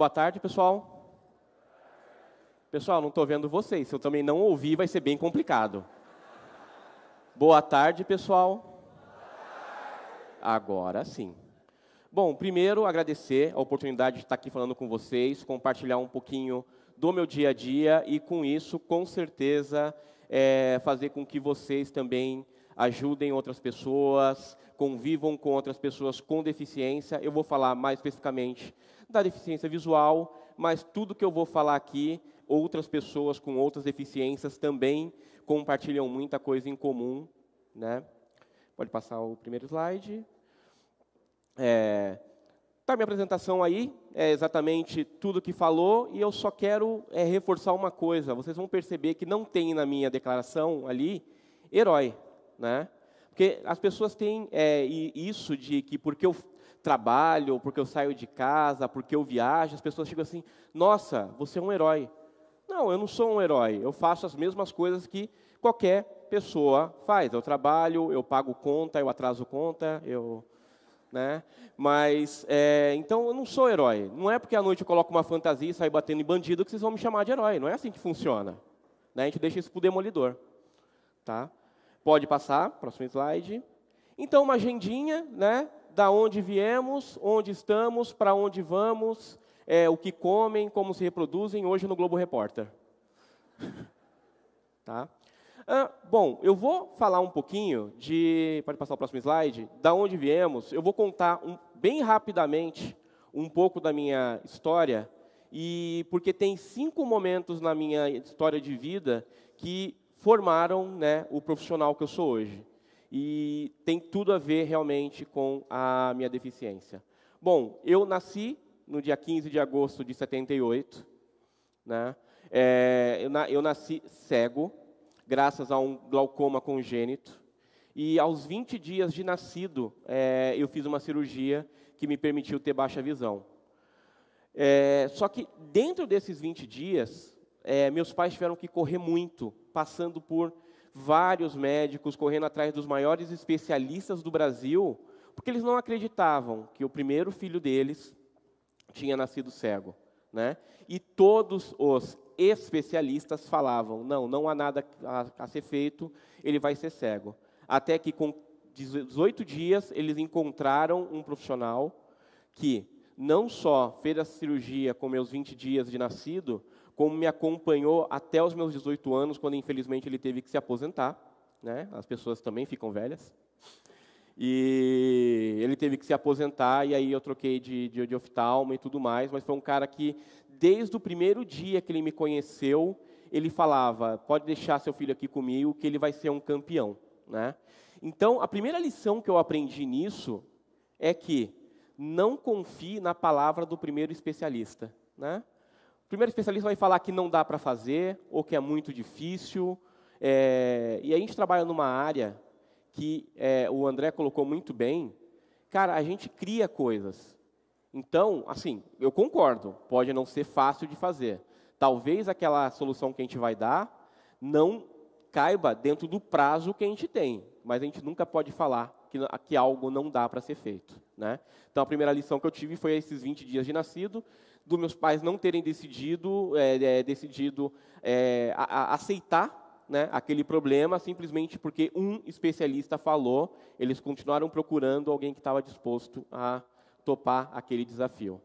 Boa tarde, pessoal. Pessoal, não estou vendo vocês. Se eu também não ouvir, vai ser bem complicado. Boa tarde, pessoal. Agora sim. Bom, primeiro, agradecer a oportunidade de estar aqui falando com vocês, compartilhar um pouquinho do meu dia a dia e, com isso, com certeza, fazer com que vocês também ajudem outras pessoas, convivam com outras pessoas com deficiência. Eu vou falar mais especificamente da deficiência visual, mas tudo que eu vou falar aqui, outras pessoas com outras deficiências também compartilham muita coisa em comum, né? Pode passar o primeiro slide. Tá minha apresentação aí, é exatamente tudo que falou, e eu só quero reforçar uma coisa. Vocês vão perceber que não tem na minha declaração ali herói, né? Porque as pessoas têm isso de que porque eu trabalho, porque eu saio de casa, porque eu viajo, as pessoas chegam assim, nossa, você é um herói. Não, eu não sou um herói, eu faço as mesmas coisas que qualquer pessoa faz. Eu trabalho, eu pago conta, eu atraso conta, né? Mas, então, eu não sou herói. Não é porque à noite eu coloco uma fantasia e saio batendo em bandido que vocês vão me chamar de herói. Não é assim que funciona. Né? A gente deixa isso para o demolidor. Tá? Pode passar, próximo slide. Então, uma agendinha, né? Da onde viemos, onde estamos, para onde vamos, o que comem, como se reproduzem, hoje no Globo Repórter. Tá? Bom, eu vou falar um pouquinho pode passar o próximo slide, da onde viemos. Eu vou contar bem rapidamente um pouco da minha história, porque tem 5 momentos na minha história de vida que formaram, né, o profissional que eu sou hoje. E tem tudo a ver realmente com a minha deficiência. Bom, eu nasci no dia 15 de agosto de 78. Né? Eu nasci cego, graças a um glaucoma congênito. E aos 20 dias de nascido, eu fiz uma cirurgia que me permitiu ter baixa visão. Só que dentro desses 20 dias, meus pais tiveram que correr muito, passando por vários médicos, correndo atrás dos maiores especialistas do Brasil, porque eles não acreditavam que o primeiro filho deles tinha nascido cego. Né? E todos os especialistas falavam, não há nada a ser feito, ele vai ser cego. Até que com 18 dias eles encontraram um profissional que não só fez a cirurgia com meus 20 dias de nascido, como me acompanhou até os meus 18 anos, quando infelizmente ele teve que se aposentar. Né? As pessoas também ficam velhas. E ele teve que se aposentar, e aí eu troquei de oftalmo e tudo mais, mas foi um cara que, desde o primeiro dia que ele me conheceu, ele falava, pode deixar seu filho aqui comigo, que ele vai ser um campeão. Né? Então, a primeira lição que eu aprendi nisso é que não confie na palavra do primeiro especialista. Né? O primeiro especialista vai falar que não dá para fazer, ou que é muito difícil, e a gente trabalha numa área que o André colocou muito bem. Cara, a gente cria coisas. Então, assim, eu concordo, pode não ser fácil de fazer. Talvez aquela solução que a gente vai dar não caiba dentro do prazo que a gente tem, mas a gente nunca pode falar que algo não dá para ser feito. Né? Então, a primeira lição que eu tive foi esses 20 dias de nascido, dos meus pais não terem decidido aceitar, né, aquele problema, simplesmente porque um especialista falou, eles continuaram procurando alguém que estava disposto a topar aquele desafio.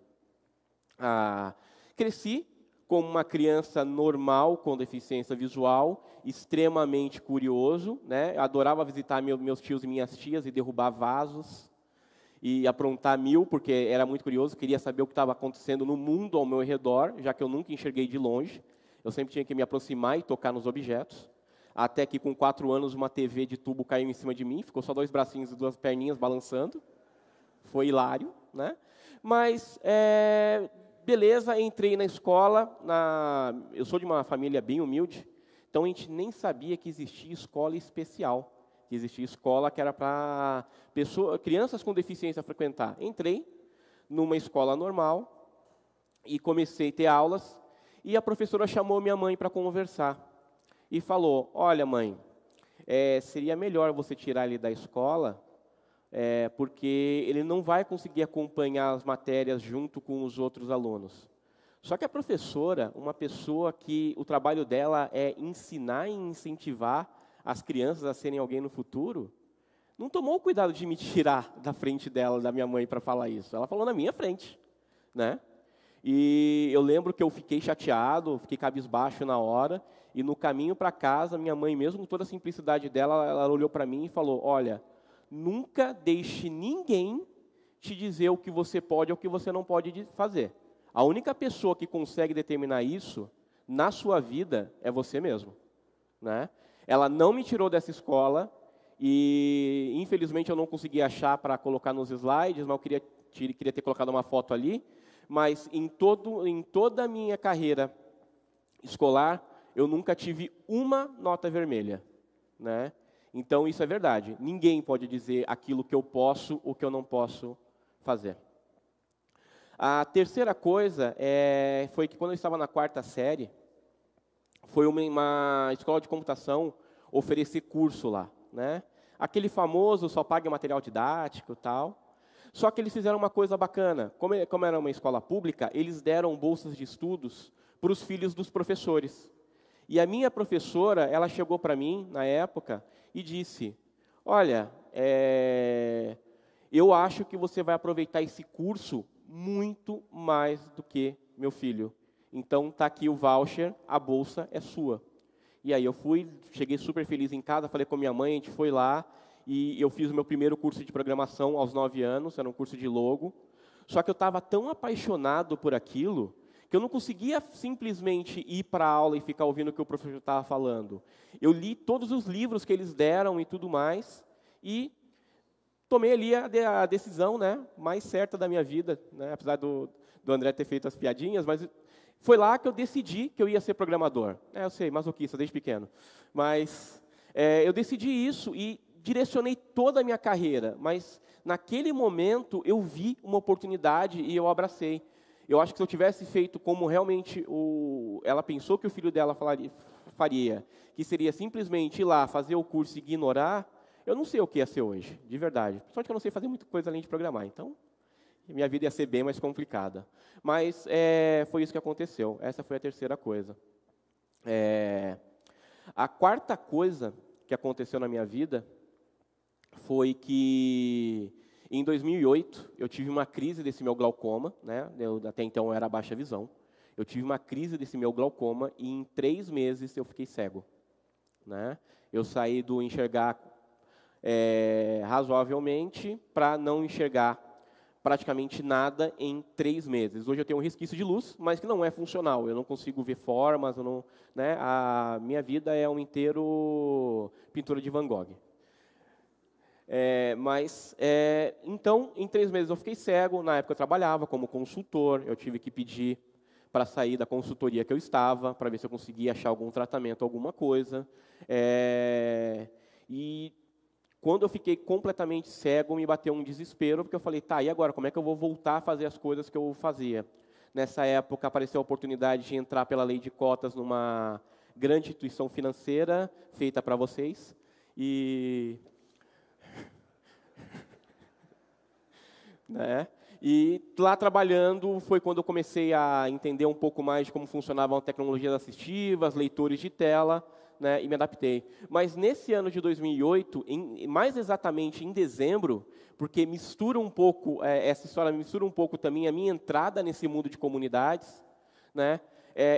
Cresci como uma criança normal, com deficiência visual, extremamente curioso, né, adorava visitar meus tios e minhas tias e derrubar vasos, e aprontar mil, porque era muito curioso, queria saber o que estava acontecendo no mundo ao meu redor, já que eu nunca enxerguei de longe, eu sempre tinha que me aproximar e tocar nos objetos. Até que, com 4 anos, uma TV de tubo caiu em cima de mim, ficou só 2 bracinhos e 2 perninhas balançando. Foi hilário, né? Mas, beleza, entrei na escola. Eu sou de uma família bem humilde, então a gente nem sabia que existia escola especial, que existia escola que era para crianças com deficiência frequentar. Entrei numa escola normal e comecei a ter aulas, e a professora chamou minha mãe para conversar. E falou, olha, mãe, seria melhor você tirar ele da escola, porque ele não vai conseguir acompanhar as matérias junto com os outros alunos. Só que a professora, uma pessoa que o trabalho dela é ensinar e incentivar as crianças a serem alguém no futuro, não tomou o cuidado de me tirar da frente dela, da minha mãe, para falar isso. Ela falou na minha frente, né? E eu lembro que eu fiquei chateado, fiquei cabisbaixo na hora, e no caminho para casa, minha mãe, mesmo com toda a simplicidade dela, ela olhou para mim e falou, olha, nunca deixe ninguém te dizer o que você pode ou o que você não pode fazer. A única pessoa que consegue determinar isso na sua vida é você mesmo, né? Ela não me tirou dessa escola e, infelizmente, eu não consegui achar para colocar nos slides, mas eu queria ter colocado uma foto ali. Mas em toda a minha carreira escolar, eu nunca tive uma nota vermelha, né? Então, isso é verdade. Ninguém pode dizer aquilo que eu posso ou que eu não posso fazer. A terceira coisa foi que, quando eu estava na 4ª série, foi uma escola de computação oferecer curso lá, né? Aquele famoso, só pague material didático e tal. Só que eles fizeram uma coisa bacana. Como era uma escola pública, eles deram bolsas de estudos para os filhos dos professores. E a minha professora, ela chegou para mim, na época, e disse, olha, eu acho que você vai aproveitar esse curso muito mais do que meu filho. Então, está aqui o voucher, a bolsa é sua. E aí eu cheguei super feliz em casa, falei com minha mãe, a gente foi lá, e eu fiz o meu primeiro curso de programação aos 9 anos, era um curso de logo. Só que eu estava tão apaixonado por aquilo, que eu não conseguia simplesmente ir para a aula e ficar ouvindo o que o professor estava falando. Eu li todos os livros que eles deram e tudo mais, e tomei ali a decisão, né, mais certa da minha vida, né, apesar do André ter feito as piadinhas, mas foi lá que eu decidi que eu ia ser programador. Eu sei, masoquista desde pequeno. Mas eu decidi isso e direcionei toda a minha carreira. Mas, naquele momento, eu vi uma oportunidade e eu abracei. Eu acho que se eu tivesse feito como realmente ela pensou que o filho dela faria, que seria simplesmente ir lá, fazer o curso e ignorar, eu não sei o que ia ser hoje, de verdade. Só que eu não sei fazer muita coisa além de programar. Então, minha vida ia ser bem mais complicada. Mas foi isso que aconteceu. Essa foi a terceira coisa. A quarta coisa que aconteceu na minha vida foi que, em 2008, eu tive uma crise desse meu glaucoma, né? Até então eu era baixa visão. Eu tive uma crise desse meu glaucoma e, em 3 meses, eu fiquei cego, né? Eu saí do enxergar razoavelmente para não enxergar praticamente nada em 3 meses. Hoje eu tenho um resquício de luz, mas que não é funcional. Eu não consigo ver formas, né? A minha vida é um inteiro pintura de Van Gogh. Então, em 3 meses eu fiquei cego. Na época eu trabalhava como consultor. Eu tive que pedir para sair da consultoria que eu estava, para ver se eu conseguia achar algum tratamento, alguma coisa. E quando eu fiquei completamente cego, me bateu um desespero, porque eu falei, tá, e agora, como é que eu vou voltar a fazer as coisas que eu fazia? Nessa época, apareceu a oportunidade de entrar pela lei de cotas numa grande instituição financeira, feita para vocês, e... né? E lá trabalhando foi quando eu comecei a entender um pouco mais de como funcionavam tecnologias assistivas, leitores de tela, né, e me adaptei. Mas nesse ano de 2008, mais exatamente em dezembro, porque mistura um pouco, essa história mistura um pouco também a minha entrada nesse mundo de comunidades, né,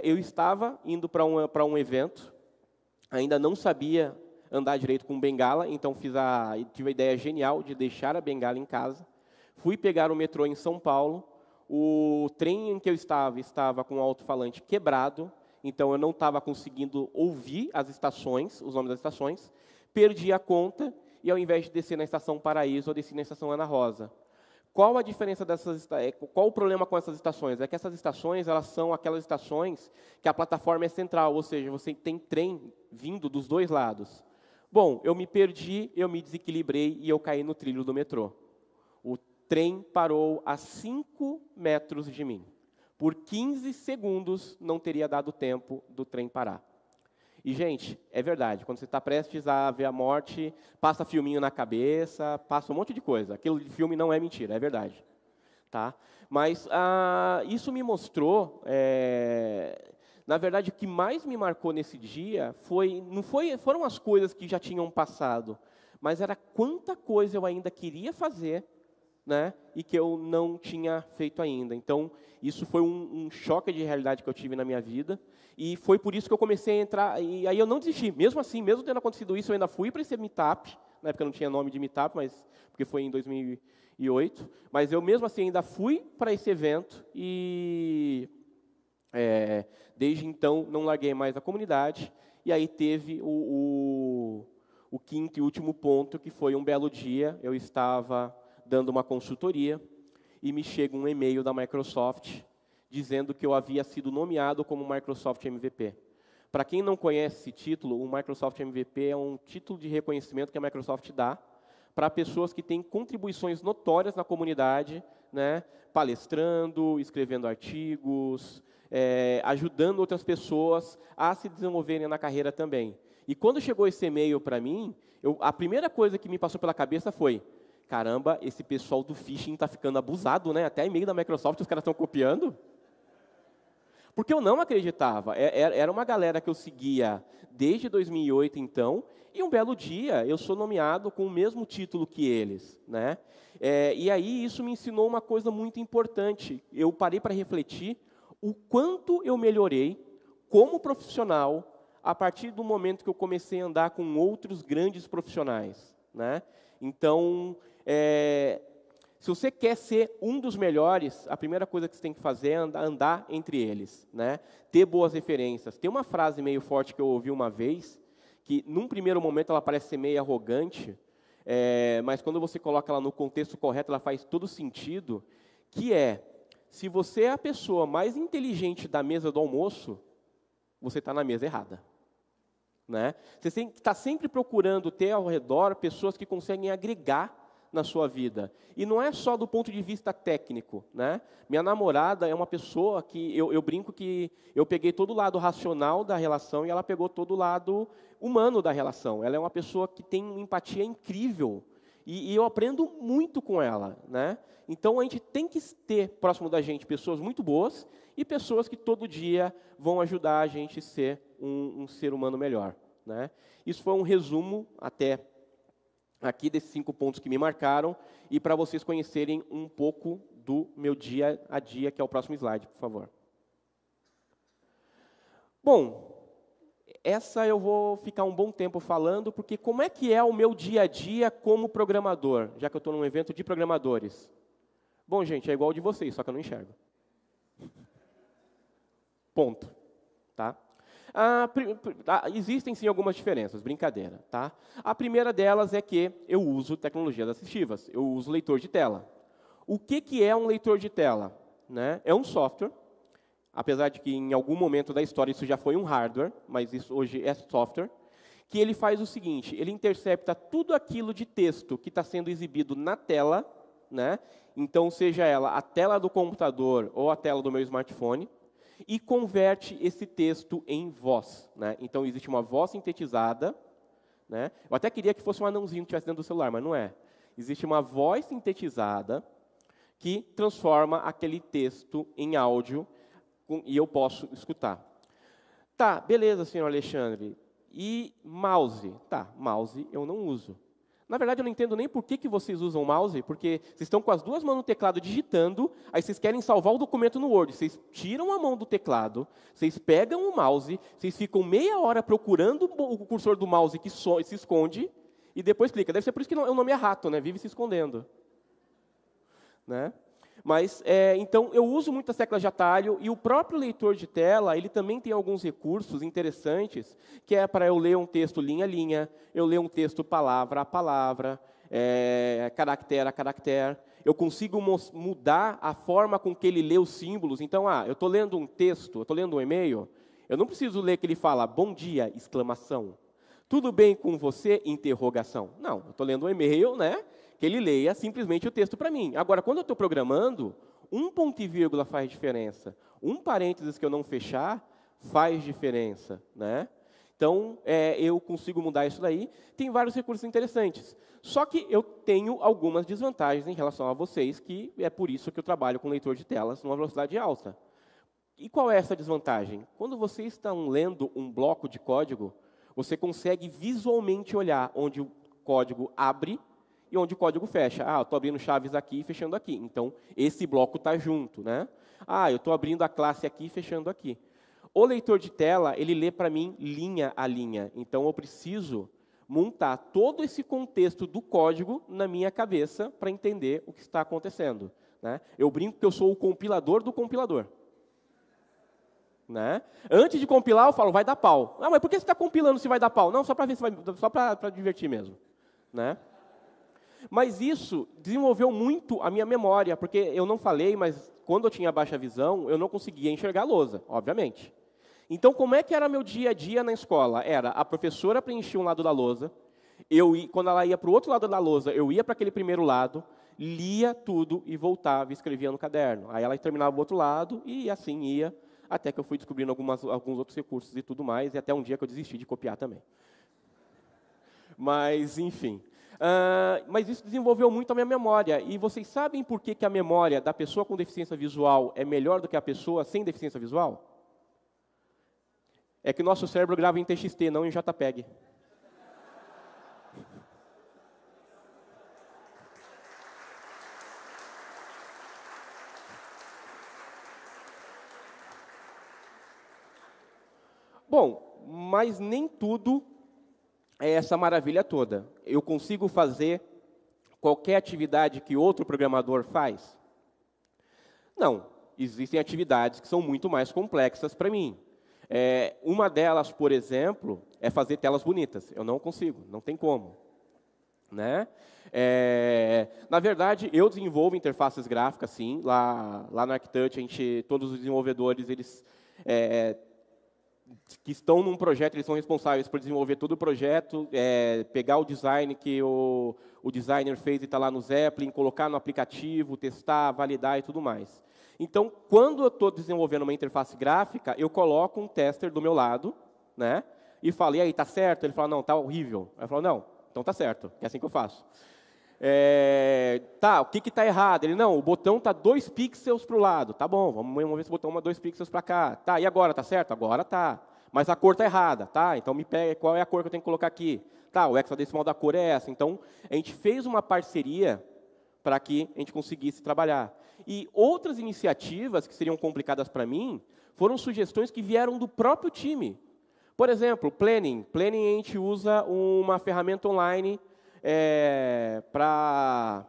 eu estava indo para um evento, ainda não sabia andar direito com bengala, então tive a ideia genial de deixar a bengala em casa. Fui pegar o metrô em São Paulo, o trem em que eu estava com o alto-falante quebrado, então eu não estava conseguindo ouvir as estações, os nomes das estações, perdi a conta e, ao invés de descer na Estação Paraíso, eu desci na Estação Ana Rosa. Qual a diferença qual o problema com essas estações? É que essas estações, elas são aquelas estações que a plataforma é central, ou seja, você tem trem vindo dos 2 lados. Bom, eu me perdi, eu me desequilibrei e eu caí no trilho do metrô. O trem parou a 5 metros de mim. Por 15 segundos não teria dado tempo do trem parar. E, gente, é verdade, quando você está prestes a ver a morte, passa filminho na cabeça, passa um monte de coisa. Aquilo de filme não é mentira, é verdade. Tá? Mas isso me mostrou, na verdade, o que mais me marcou nesse dia foram as coisas que já tinham passado, mas era quanta coisa eu ainda queria fazer, né, e que eu não tinha feito ainda. Então, isso foi um choque de realidade que eu tive na minha vida, e foi por isso que eu comecei a entrar, e aí eu não desisti. Mesmo assim, mesmo tendo acontecido isso, eu ainda fui para esse meetup, na época não tinha nome de meetup, mas porque foi em 2008, mas eu mesmo assim ainda fui para esse evento, e desde então não larguei mais a comunidade, e aí teve o quinto e último ponto, que foi um belo dia, eu estava dando uma consultoria, e me chega um e-mail da Microsoft, dizendo que eu havia sido nomeado como Microsoft MVP. Para quem não conhece esse título, o Microsoft MVP é um título de reconhecimento que a Microsoft dá para pessoas que têm contribuições notórias na comunidade, né, palestrando, escrevendo artigos, ajudando outras pessoas a se desenvolverem na carreira também. E quando chegou esse e-mail para mim, a primeira coisa que me passou pela cabeça foi: caramba, esse pessoal do phishing está ficando abusado, né? Até e-mail da Microsoft os caras estão copiando. Porque eu não acreditava. Era uma galera que eu seguia desde 2008, então, e um belo dia eu sou nomeado com o mesmo título que eles, né? E aí isso me ensinou uma coisa muito importante. Eu parei para refletir o quanto eu melhorei como profissional a partir do momento que eu comecei a andar com outros grandes profissionais, né? Então, se você quer ser um dos melhores, a primeira coisa que você tem que fazer é andar entre eles, né? Ter boas referências. Tem uma frase meio forte que eu ouvi uma vez, que num primeiro momento ela parece ser meio arrogante, mas quando você coloca ela no contexto correto, ela faz todo sentido, que se você é a pessoa mais inteligente da mesa do almoço, você está na mesa errada. Né? Você está sempre procurando ter ao redor pessoas que conseguem agregar na sua vida. E não é só do ponto de vista técnico, né? Minha namorada é uma pessoa que, eu brinco que eu peguei todo o lado racional da relação e ela pegou todo o lado humano da relação. Ela é uma pessoa que tem uma empatia incrível e eu aprendo muito com ela, né? Então, a gente tem que ter próximo da gente pessoas muito boas e pessoas que todo dia vão ajudar a gente a ser um ser humano melhor, né? Isso foi um resumo até aqui desses 5 pontos que me marcaram, e para vocês conhecerem um pouco do meu dia a dia, que é o próximo slide, por favor. Bom, essa eu vou ficar um bom tempo falando, porque como é que é o meu dia a dia como programador, já que eu estou num evento de programadores? Bom, gente, é igual ao de vocês, só que eu não enxergo. Ponto. Tá? Existem sim algumas diferenças, brincadeira. Tá? A primeira delas é que eu uso tecnologias assistivas, eu uso leitor de tela. O que é um leitor de tela? Né? É um software, apesar de que em algum momento da história isso já foi um hardware, mas isso hoje é software, que ele faz o seguinte: ele intercepta tudo aquilo de texto que está sendo exibido na tela, né? Então, seja ela a tela do computador ou a tela do meu smartphone, e converte esse texto em voz, né? Então, existe uma voz sintetizada, né? Eu até queria que fosse um anãozinho que estivesse dentro do celular, mas não é. Existe uma voz sintetizada que transforma aquele texto em áudio e eu posso escutar. Tá, beleza, senhor Alexandre. E mouse? Tá, mouse eu não uso. Na verdade, eu não entendo nem por que vocês usam mouse, porque vocês estão com as duas mãos no teclado digitando, aí vocês querem salvar o documento no Word. Vocês tiram a mão do teclado, vocês pegam o mouse, vocês ficam meia hora procurando o cursor do mouse que se esconde, e depois clica. Deve ser por isso que o nome é rato, né? Vive se escondendo. Né? Mas, então, eu uso muitas teclas de atalho, e o próprio leitor de tela, ele também tem alguns recursos interessantes, que é para eu ler um texto linha a linha, eu ler um texto palavra a palavra, caractere a caractere. Eu consigo mudar a forma com que ele lê os símbolos. Então, eu estou lendo um texto, eu estou lendo um e-mail, eu não preciso ler que ele fala, bom dia, exclamação. Tudo bem com você, interrogação. Não, eu estou lendo um e-mail, né? Que ele leia simplesmente o texto para mim. Agora, quando eu estou programando, um ponto e vírgula faz diferença. Um parênteses que eu não fechar faz diferença. Né? Então, eu consigo mudar isso daí. Tem vários recursos interessantes. Só que eu tenho algumas desvantagens em relação a vocês, que é por isso que eu trabalho com leitor de telas numa velocidade alta. E qual é essa desvantagem? Quando vocês estão lendo um bloco de código, você consegue visualmente olhar onde o código abre e onde o código fecha. Ah, eu estou abrindo chaves aqui e fechando aqui. Então, esse bloco está junto, né? Ah, eu estou abrindo a classe aqui e fechando aqui. O leitor de tela, ele lê para mim linha a linha. Então, eu preciso montar todo esse contexto do código na minha cabeça para entender o que está acontecendo, né? Eu brinco que eu sou o compilador do compilador. Né? Antes de compilar, eu falo, vai dar pau. Ah, mas por que você está compilando se vai dar pau? Não, só para ver se vai, só para divertir mesmo. Né? Mas isso desenvolveu muito a minha memória, porque eu não falei, mas quando eu tinha baixa visão, eu não conseguia enxergar a lousa, obviamente. Então, como é que era meu dia a dia na escola? Era a professora preenchia um lado da lousa, quando ela ia para o outro lado da lousa, eu ia para aquele primeiro lado, lia tudo e voltava e escrevia no caderno. Aí ela terminava o outro lado e assim ia, até que eu fui descobrindo alguns outros recursos e tudo mais, e até um dia que eu desisti de copiar também. Mas, enfim. Mas isso desenvolveu muito a minha memória. E vocês sabem por que a memória da pessoa com deficiência visual é melhor do que a pessoa sem deficiência visual? É que o nosso cérebro grava em TXT, não em JPEG. Bom, mas nem tudo é essa maravilha toda. Eu consigo fazer qualquer atividade que outro programador faz? Não. Existem atividades que são muito mais complexas para mim. Uma delas, por exemplo, é fazer telas bonitas. Eu não consigo, não tem como. Né? Na verdade, eu desenvolvo interfaces gráficas, sim. Lá no Arquitouch, todos os desenvolvedores, eles que estão num projeto, eles são responsáveis por desenvolver todo o projeto, pegar o design que o designer fez e está lá no Zeppelin, colocar no aplicativo, testar, validar e tudo mais. Então, quando eu estou desenvolvendo uma interface gráfica, eu coloco um tester do meu lado, né, e falo, e aí, está certo? Ele fala, não, está horrível. Aí eu falo, não, então está certo, é assim que eu faço. Tá, o que está errado? Ele, não, o botão está 2 pixels para o lado. Tá bom, vamos ver se o botão é 2 pixels para cá. Tá, e agora, está certo? Agora está. Mas a cor está errada. Tá, então me pega qual é a cor que eu tenho que colocar aqui. Tá, o hexadecimal da cor é essa. Então, a gente fez uma parceria para que a gente conseguisse trabalhar. E outras iniciativas que seriam complicadas para mim foram sugestões que vieram do próprio time. Por exemplo, Planning. Planning a gente usa uma ferramenta online para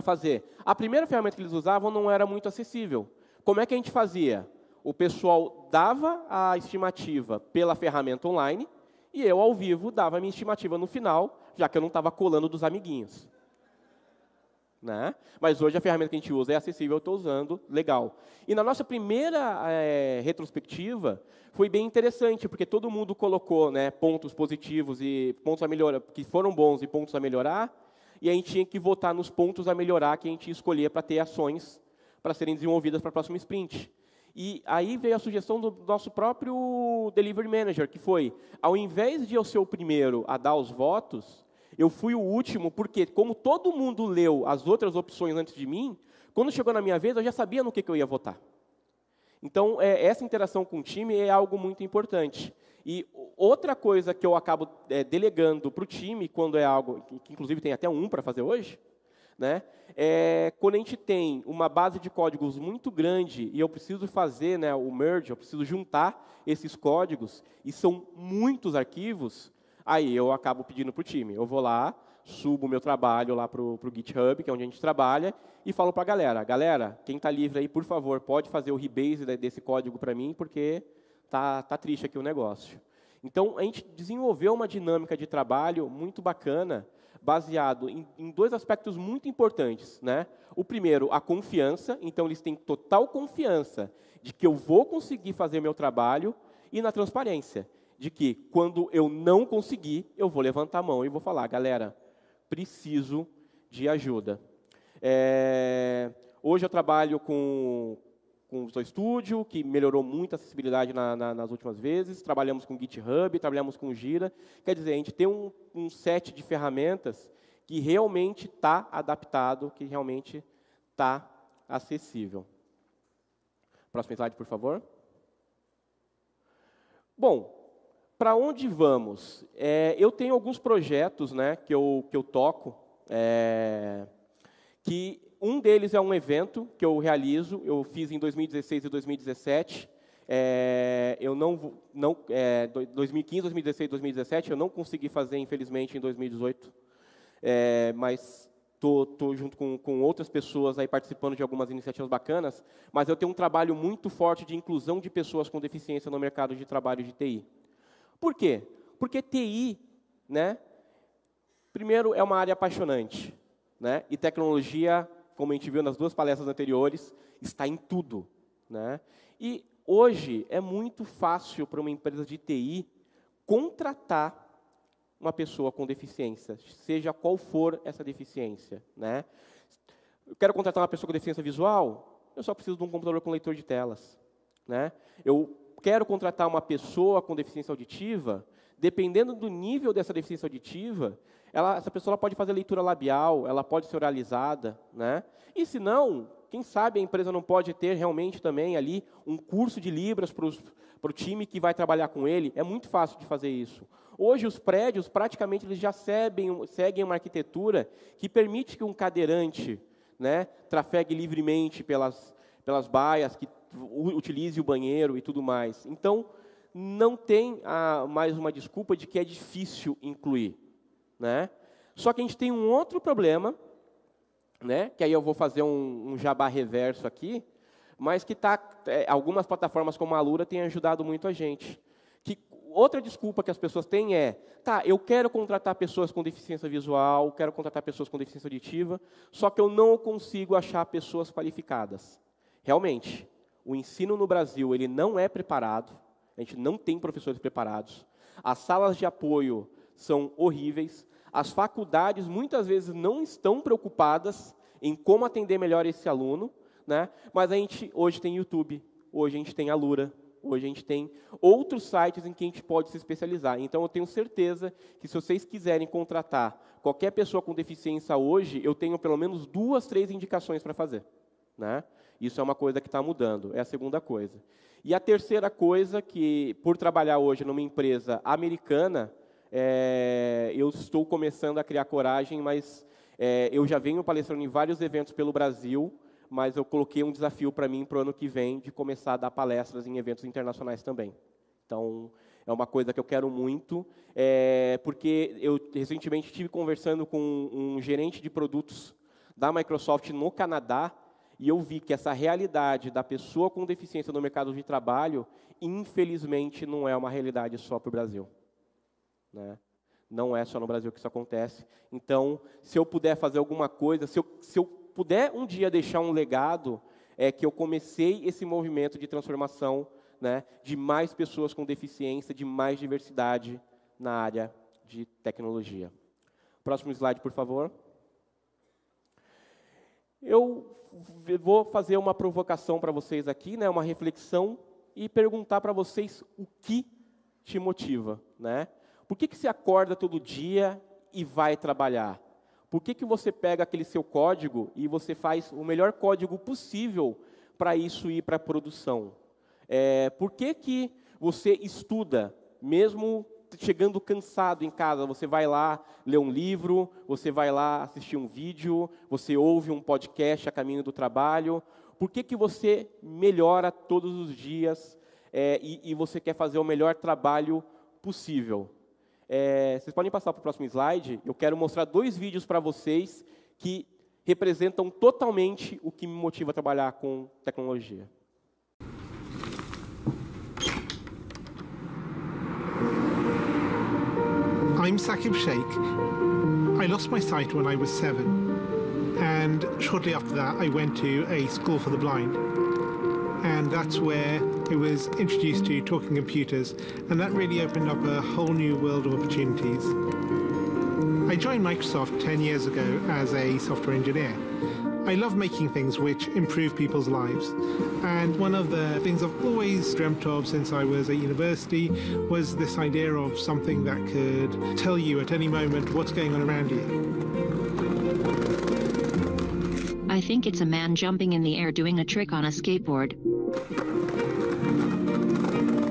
fazer. A primeira ferramenta que eles usavam não era muito acessível. Como é que a gente fazia? O pessoal dava a estimativa pela ferramenta online e eu, ao vivo, dava a minha estimativa no final, já que eu não estava colando dos amiguinhos. Né? Mas hoje a ferramenta que a gente usa é acessível, eu estou usando, legal. E na nossa primeira retrospectiva, foi bem interessante, porque todo mundo colocou, né, pontos positivos e pontos a melhorar, que foram bons e pontos a melhorar, e a gente tinha que votar nos pontos a melhorar que a gente escolhia para ter ações para serem desenvolvidas para a próxima sprint. E aí veio a sugestão do nosso próprio Delivery Manager, que foi, ao invés de eu ser o primeiro a dar os votos, eu fui o último, porque como todo mundo leu as outras opções antes de mim, quando chegou na minha vez, eu já sabia no que eu ia votar. Então, essa interação com o time é algo muito importante. E outra coisa que eu acabo delegando para o time, quando é algo, que inclusive tem até um para fazer hoje, né, quando a gente tem uma base de códigos muito grande e eu preciso fazer, né, o merge, eu preciso juntar esses códigos, e são muitos arquivos, aí eu acabo pedindo para o time. Eu vou lá, subo o meu trabalho lá para o GitHub, que é onde a gente trabalha, e falo para a galera, quem está livre aí, por favor, pode fazer o rebase desse código para mim, porque tá triste aqui o negócio. Então, a gente desenvolveu uma dinâmica de trabalho muito bacana, baseado em dois aspectos muito importantes. Né? O primeiro, a confiança. Então, eles têm total confiança de que eu vou conseguir fazer meu trabalho, e na transparência, de que, quando eu não conseguir, eu vou levantar a mão e vou falar, galera, preciso de ajuda. Hoje eu trabalho com com o Visual Studio, que melhorou muito a acessibilidade nas últimas vezes. Trabalhamos com GitHub, trabalhamos com Jira. Quer dizer, a gente tem um set de ferramentas que realmente está adaptado, que realmente está acessível. Próximo slide, por favor. Bom, para onde vamos? Eu tenho alguns projetos, né, que eu toco, que um deles é um evento que eu realizo, eu fiz em 2016 e 2017. 2015, 2016 e 2017, eu não consegui fazer, infelizmente, em 2018. Mas estou junto com outras pessoas aí participando de algumas iniciativas bacanas, mas eu tenho um trabalho muito forte de inclusão de pessoas com deficiência no mercado de trabalho de TI. Por quê? Porque TI, né, primeiro, é uma área apaixonante, né, e tecnologia, como a gente viu nas duas palestras anteriores, está em tudo, né? E hoje é muito fácil para uma empresa de TI contratar uma pessoa com deficiência, seja qual for essa deficiência, né? Eu quero contratar uma pessoa com deficiência visual, eu só preciso de um computador com leitor de telas, né? Eu quero contratar uma pessoa com deficiência auditiva, dependendo do nível dessa deficiência auditiva, essa pessoa pode fazer leitura labial, ela pode ser oralizada, né? E se não, quem sabe a empresa não pode ter realmente também ali um curso de Libras para o time que vai trabalhar com ele. É muito fácil de fazer isso. Hoje os prédios praticamente eles já seguem uma arquitetura que permite que um cadeirante, né, trafegue livremente pelas baias, que utilize o banheiro e tudo mais. Então, não tem mais uma desculpa de que é difícil incluir, né? Só que a gente tem um outro problema, né, que aí eu vou fazer um jabá reverso aqui, mas que algumas plataformas como a Alura têm ajudado muito a gente. Outra desculpa que as pessoas têm eu quero contratar pessoas com deficiência visual, quero contratar pessoas com deficiência auditiva, só que eu não consigo achar pessoas qualificadas. Realmente, o ensino no Brasil ele não é preparado, a gente não tem professores preparados, as salas de apoio são horríveis, as faculdades muitas vezes não estão preocupadas em como atender melhor esse aluno, né? Mas a gente hoje tem YouTube, hoje a gente tem Alura, hoje a gente tem outros sites em que a gente pode se especializar. Então, eu tenho certeza que se vocês quiserem contratar qualquer pessoa com deficiência hoje, eu tenho pelo menos 2, 3 indicações para fazer, né? Isso é uma coisa que está mudando, é a segunda coisa. E a terceira coisa, que por trabalhar hoje numa empresa americana, eu estou começando a criar coragem, mas eu já venho palestrando em vários eventos pelo Brasil, mas eu coloquei um desafio para mim para o ano que vem de começar a dar palestras em eventos internacionais também. Então, é uma coisa que eu quero muito, porque eu recentemente estive conversando com um gerente de produtos da Microsoft no Canadá, e eu vi que essa realidade da pessoa com deficiência no mercado de trabalho, infelizmente, não é uma realidade só para o Brasil, né? Não é só no Brasil que isso acontece. Então, se eu puder fazer alguma coisa, se eu puder um dia deixar um legado, é que eu comecei esse movimento de transformação, né, de mais pessoas com deficiência, de mais diversidade na área de tecnologia. Próximo slide, por favor. Eu vou fazer uma provocação para vocês aqui, né, uma reflexão, e perguntar para vocês o que te motiva, né? Por que você acorda todo dia e vai trabalhar? Por que você pega aquele seu código e você faz o melhor código possível para isso ir para a produção? Por que você estuda, mesmo chegando cansado em casa? Você vai lá ler um livro, você vai lá assistir um vídeo, você ouve um podcast a caminho do trabalho. Por que você melhora todos os dias e você quer fazer o melhor trabalho possível? Vocês podem passar para o próximo slide. Eu quero mostrar 2 vídeos para vocês que representam totalmente o que me motiva a trabalhar com tecnologia. I'm Saqib Sheikh. I lost my sight when I was 7, and shortly after that I went to a school for the blind. And that's where I was introduced to talking computers, and that really opened up a whole new world of opportunities. I joined Microsoft 10 years ago as a software engineer. I love making things which improve people's lives. And one of the things I've always dreamt of since I was at university was this idea of something that could tell you at any moment what's going on around you. I think it's a man jumping in the air doing a trick on a skateboard.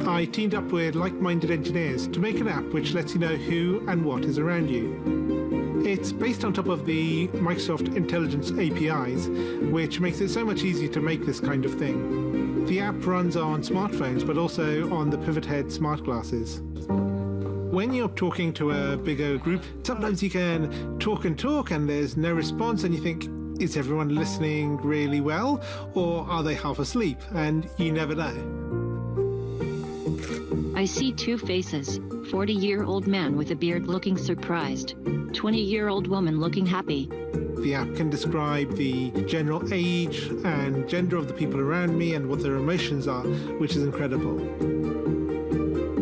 I teamed up with like-minded engineers to make an app which lets you know who and what is around you. It's based on top of the Microsoft Intelligence APIs, which makes it so much easier to make this kind of thing. The app runs on smartphones, but also on the Pivot Head smart glasses. When you're talking to a bigger group, sometimes you can talk and there's no response, and you think, is everyone listening really well, or are they half asleep? And you never know. I see two faces, 40-year-old man with a beard looking surprised, 20-year-old woman looking happy. The app can describe the general age and gender of the people around me and what their emotions are, which is incredible.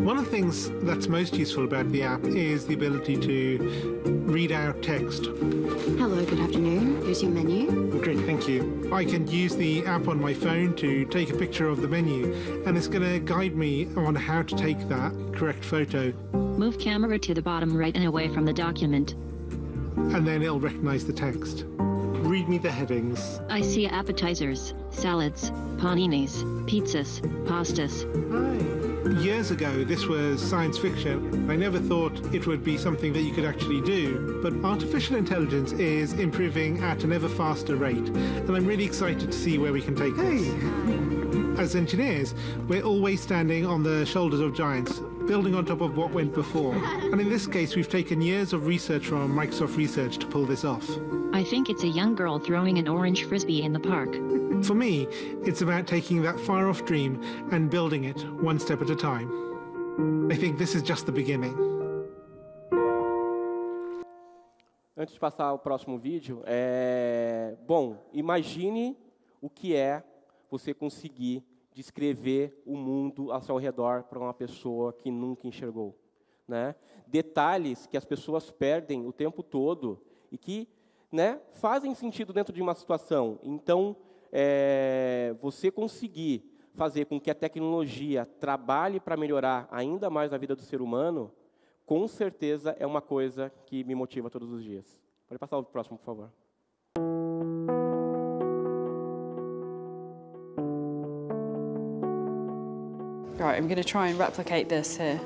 One of the things that's most useful about the app is the ability to read out text. Hello, good afternoon. Here's your menu. Great, thank you. I can use the app on my phone to take a picture of the menu, and it's going to guide me on how to take that correct photo. Move camera to the bottom right and away from the document. And then it'll recognize the text. Read me the headings. I see appetizers, salads, paninis, pizzas, pastas. Hi. Years ago, this was science fiction. I never thought it would be something that you could actually do, but artificial intelligence is improving at an ever faster rate, and I'm really excited to see where we can take this. As engineers, we're always standing on the shoulders of giants, building on top of what went before. And in this case, we've taken years of research from Microsoft Research to pull this off. I think it's a young girl throwing an orange frisbee in the park. For me, it's about taking that far-off dream and building it one step at a time. I think this is just the beginning. Antes de passar ao próximo vídeo, bom, imagine o que é você conseguir descrever o mundo ao seu redor para uma pessoa que nunca enxergou, né? Detalhes que as pessoas perdem o tempo todo e que, né, fazem sentido dentro de uma situação. Então, você conseguir fazer com que a tecnologia trabalhe para melhorar ainda mais a vida do ser humano, com certeza é uma coisa que me motiva todos os dias. Pode passar o próximo, por favor. Right, I'm going to try and replicate this here.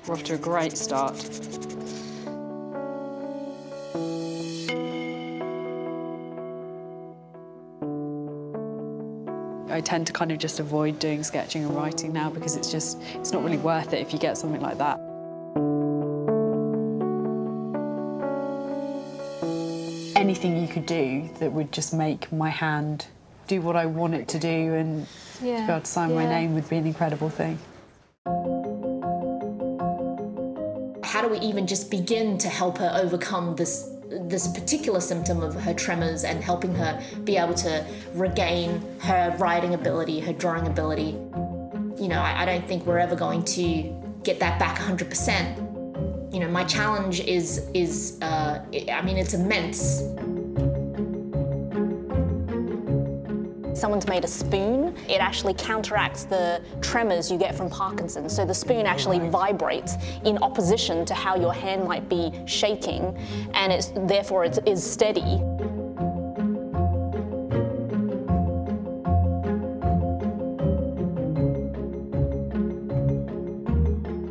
We're off to a great start. I tend to kind of just avoid doing sketching and writing now because it's not really worth it if you get something like that. Anything you could do that would just make my hand do what I want it to do and to be able to sign my name would be an incredible thing. How do we even just begin to help her overcome this particular symptom of her tremors and helping her be able to regain her writing ability, her drawing ability? You know, I don't think we're ever going to get that back 100%. You know, my challenge is I mean, it's immense. Someone's made a spoon. It actually counteracts the tremors you get from Parkinson's. So the spoon actually vibrates in opposition to how your hand might be shaking, and therefore it is steady.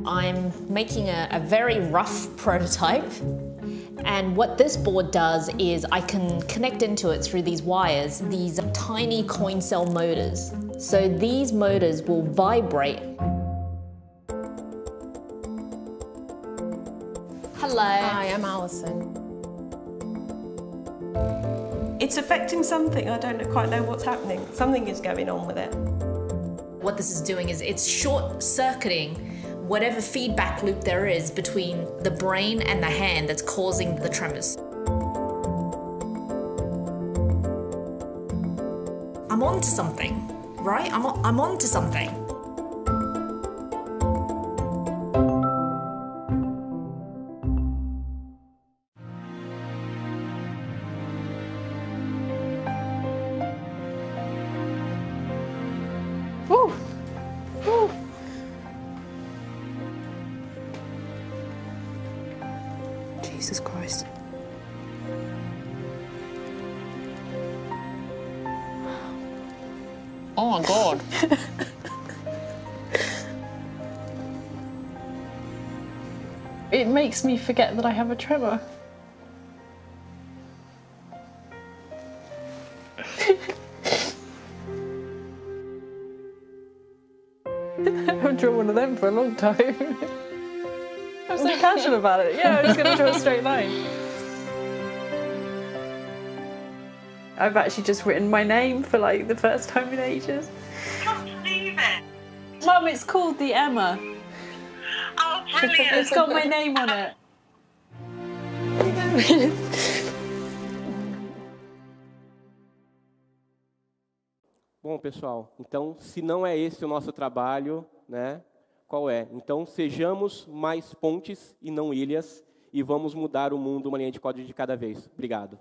I'm making a very rough prototype. And what this board does is I can connect into it through these wires, these tiny coin cell motors. So these motors will vibrate. Hello. Hi, I'm Alison. It's affecting something. I don't quite know what's happening. Something is going on with it. What this is doing is it's short-circuiting whatever feedback loop there is between the brain and the hand that's causing the tremors. I'm on to something, right? I'm on to something. Jesus Christ. Oh my God. It makes me forget that I have a tremor. I haven't drawn one of them for a long time. I'm so casual about it. Yeah, I'm just going to draw a straight line. I've actually just written my name for like the first time in ages. I can't believe it. Mum, it's called the Emma. Oh, brilliant. It's got my name on it. Bom, pessoal, então, se não é esse o nosso trabalho, né, qual é? Então, sejamos mais pontes e não ilhas, e vamos mudar o mundo uma linha de código de cada vez. Obrigado.